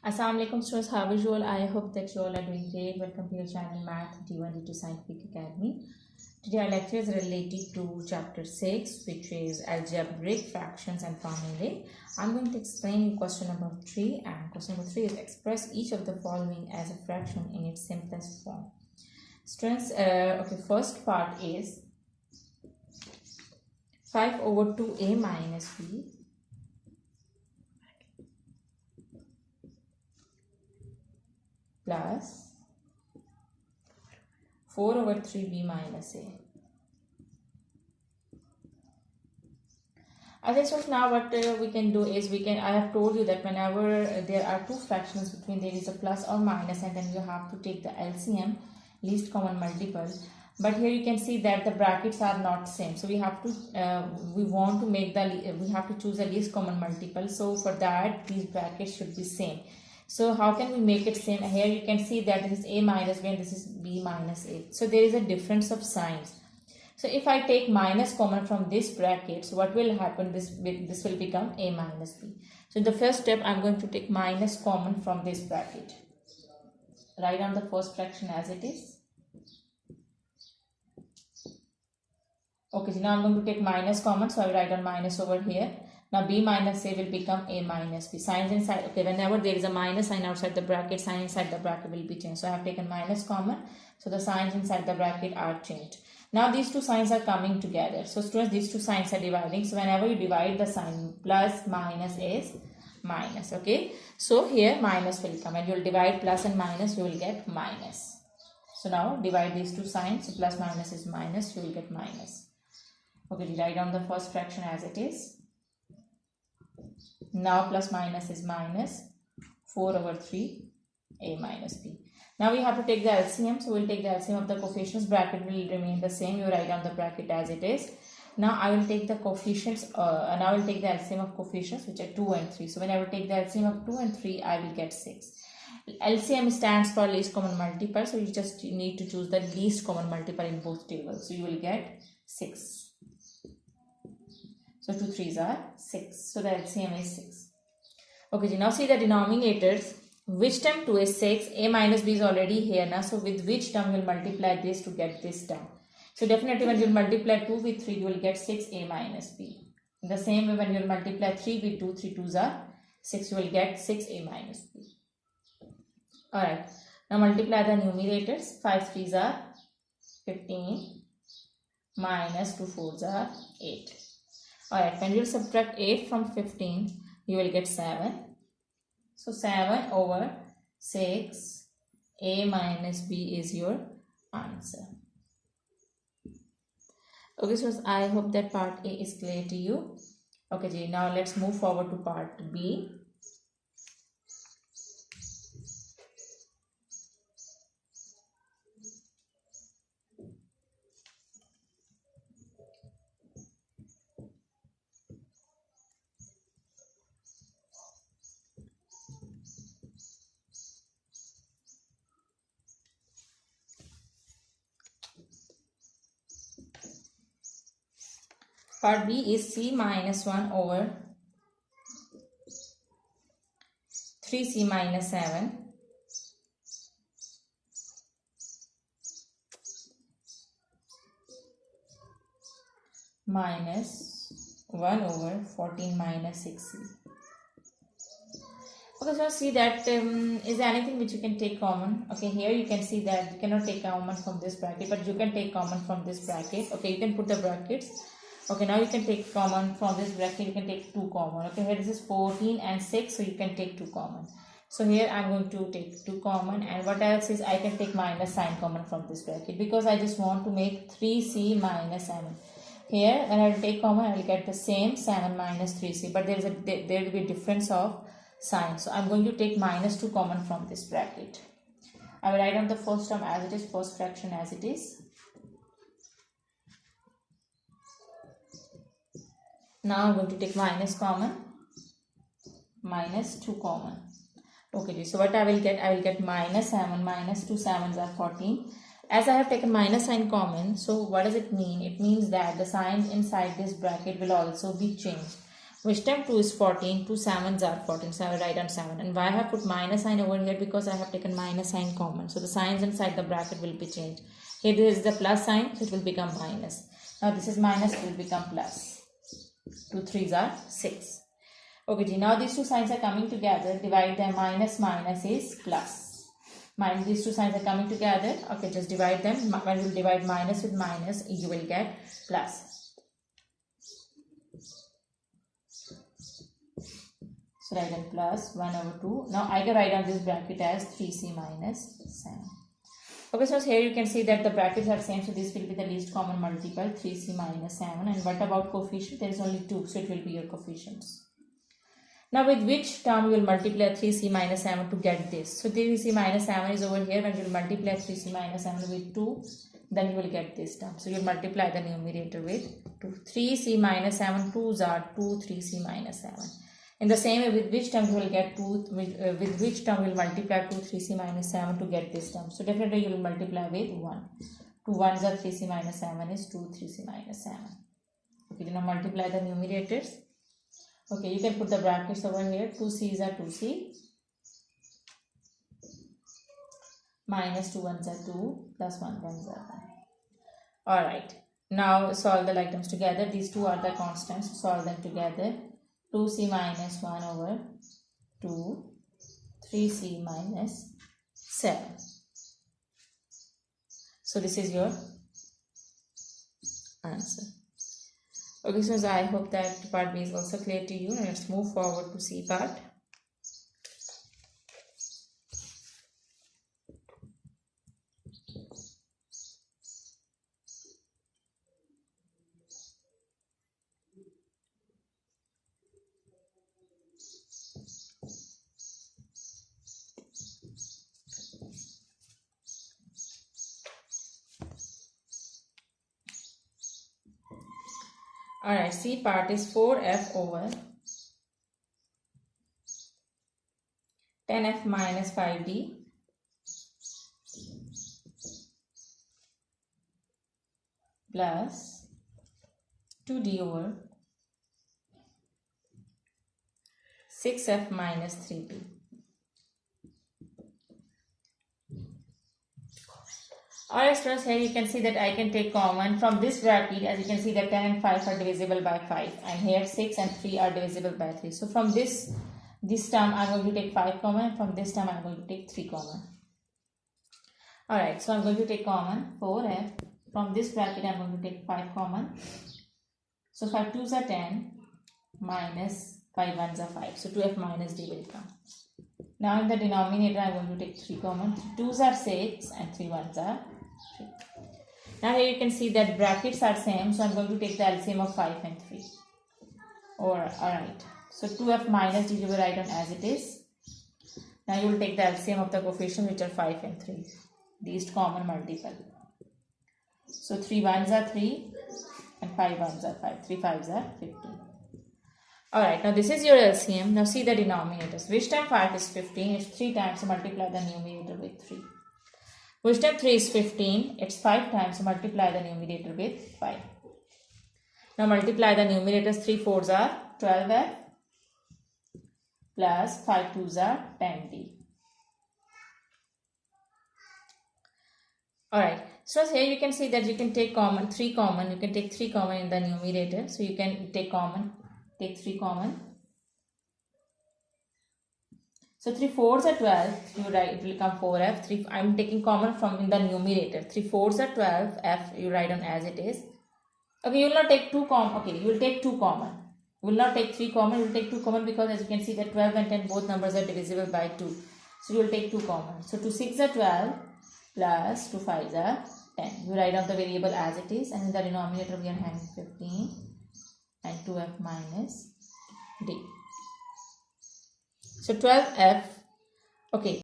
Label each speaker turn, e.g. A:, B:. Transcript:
A: Assalamualaikum students, how are you all? I hope that you all are doing great. Welcome to your channel Math D1 D2 Scientific Academy. Today our lecture is related to chapter 6, which is algebraic fractions and formulae. I'm going to explain question number 3, and question number 3 is express each of the following as a fraction in its simplest form. Students, first part is 5 over 2a minus b plus 4 over 3b minus a. Okay, so now what we can do is I have told you that whenever there are two fractions between, there is a plus or minus, and then you have to take the LCM, least common multiple. But here you can see that the brackets are not same, so we have to we have to choose the least common multiple. So for that, these brackets should be same. So how can we make it same? Here you can see that this is a minus b and this is b minus a. So there is a difference of signs. So if I take minus common from this bracket, so what will happen? This will become a minus b. So in the first step, I'm going to take minus common from this bracket. Write down the first fraction as it is. Okay, so now I'm going to take minus common, so I will write down minus over here. Now b minus a will become a minus b. Signs inside, okay, whenever there is a minus sign outside the bracket, sign inside the bracket will be changed. So I have taken minus common, so the signs inside the bracket are changed. Now these two signs are coming together. So students, these two signs are dividing. So whenever you divide the sign, plus minus is minus, okay. So here minus will come, and you will divide plus and minus, you will get minus. So now divide these two signs, so plus minus is minus, you will get minus. Okay, write down the first fraction as it is. Now plus minus is minus 4 over 3 a minus b. Now we have to take the LCM, so we'll take the LCM of the coefficients. Bracket will remain the same. You write down the bracket as it is. Now I will take the coefficients, and I will take the LCM of coefficients, which are 2 and 3. So when I will take the LCM of 2 and 3, I will get 6. LCM stands for least common multiple, so you just need to choose the least common multiple in both tables. So you will get 6. So 2 3s are 6. So the LCM is 6. Okay, now see the denominators. Which term 2 is 6? A minus b is already here now. So with which term you will multiply this to get this term? So definitely when you multiply 2 with 3, you will get 6a minus b. In the same way, when you will multiply 3 with 2, 3 2s are 6, you will get 6a minus b. Alright, now multiply the numerators. 5 3s are 15 minus 2 4s are 8. Alright, when you will subtract 8 from 15, you will get 7. So 7 over 6, a minus b is your answer. Okay, so I hope that part A is clear to you. Okay, now let's move forward to part B. Part B is c minus 1 over 3c minus 7 minus 1 over 14 minus 6c. Okay, so see that is there anything which you can take common? Okay, here you can see that you cannot take common from this bracket, but you can take common from this bracket. Okay, you can put the brackets. Okay, now you can take common from this bracket, you can take 2 common. Okay, here this is 14 and 6, so you can take 2 common. So here I am going to take 2 common, and what else is I can take minus sign common from this bracket, because I just want to make 3c minus 7. Here when I will take common, I will get the same 7 minus 3c, but there will be a difference of sign. So I am going to take minus 2 common from this bracket. I will write down the first term as it is, first fraction as it is. Now I'm going to take minus common, minus 2 common. Okay, so what I will get minus 7, minus 2 7s are 14. As I have taken minus sign common, so what does it mean? It means that the signs inside this bracket will also be changed. which term 2 is 14, 2 7s are 14, so I will write on 7. And why I have put minus sign over here? Because I have taken minus sign common. So the signs inside the bracket will be changed. Here this is the plus sign, so it will become minus. Now this is minus, it will become plus. 2 3s are 6. Okay, now these two signs are coming together. Divide them. Minus minus is plus. These two signs are coming together. Okay, just divide them. When you divide minus with minus, you will get plus. So write in plus 1 over 2. Now I can write down this bracket as 3c minus 7. Okay, so here you can see that the brackets are same. So this will be the least common multiple, 3c minus 7. And what about coefficient? There is only 2. So it will be your coefficients. Now with which term you will multiply 3c minus 7 to get this? So 3c minus 7 is over here. When you will multiply 3c minus 7 with 2, then you will get this term. So you will multiply the numerator with 2. 3c minus 7, 2s are 2, 3c minus 7. In the same way, with which term you will get 2, with which term you will multiply 2, 3c minus 7 to get this term. So definitely you will multiply with 1. 2 1s are 3c minus 7 is 2, 3c minus 7. Okay, now multiply the numerators. Okay, you can put the brackets over here. 2c's are 2c. Minus 2 1s are 2. Plus 1 1s are 1. Alright. Now solve the like terms together. These two are the constants. So solve them together. 2c minus 1 over 2. 3c minus 7. So this is your answer. Okay, so I hope that part B is also clear to you. And let's move forward to C part. Alright, C part is 4f over 10f minus 5d plus 2d over 6f minus 3d. Alright students, here you can see that I can take common from this bracket. As you can see that 10 and 5 are divisible by 5, and here 6 and 3 are divisible by 3. So from this term I am going to take 5 common, and from this term I am going to take 3 common. Alright, so I am going to take common 4f. From this bracket I am going to take 5 common. So 5 2s are 10 minus 5 1s are 5. So 2f minus d will come. Now in the denominator I am going to take 3 common. 3 2s are 6 and 3 1s are 3. Now here you can see that brackets are same, so I am going to take the LCM of 5 and 3. Alright, so 2f minus d you will write on as it is. Now you will take the LCM of the coefficients, which are 5 and 3. Least common multiple. So 3 1s are 3 and 5 1s are 5. 3 5s are 15. Alright, now this is your LCM. Now see the denominators. Which time 5 is 15? It's 3 times, so multiply the numerator with 3. Which time 3 is 15? It's 5 times, so multiply the numerator with 5. Now multiply the numerators. 3 4s are 12f plus 5 2s are 10d. Alright, so here you can see that you can take common, 3 common. You can take 3 common in the numerator. So you can take common, take 3 common. So 3 4s are 12, you write, it will come 4f. I am taking common from in the numerator. 3 4s are 12, f you write on as it is. Okay, you will not take 2 common. Okay, you will take 2 common. You will not take 3 common, you will take 2 common, because as you can see that 12 and 10 both numbers are divisible by 2. So you will take 2 common. So 2 6 are 12 plus 2 5s are 10. You write down the variable as it is, and in the denominator we are having 15 and 2f minus d. So 12f, okay.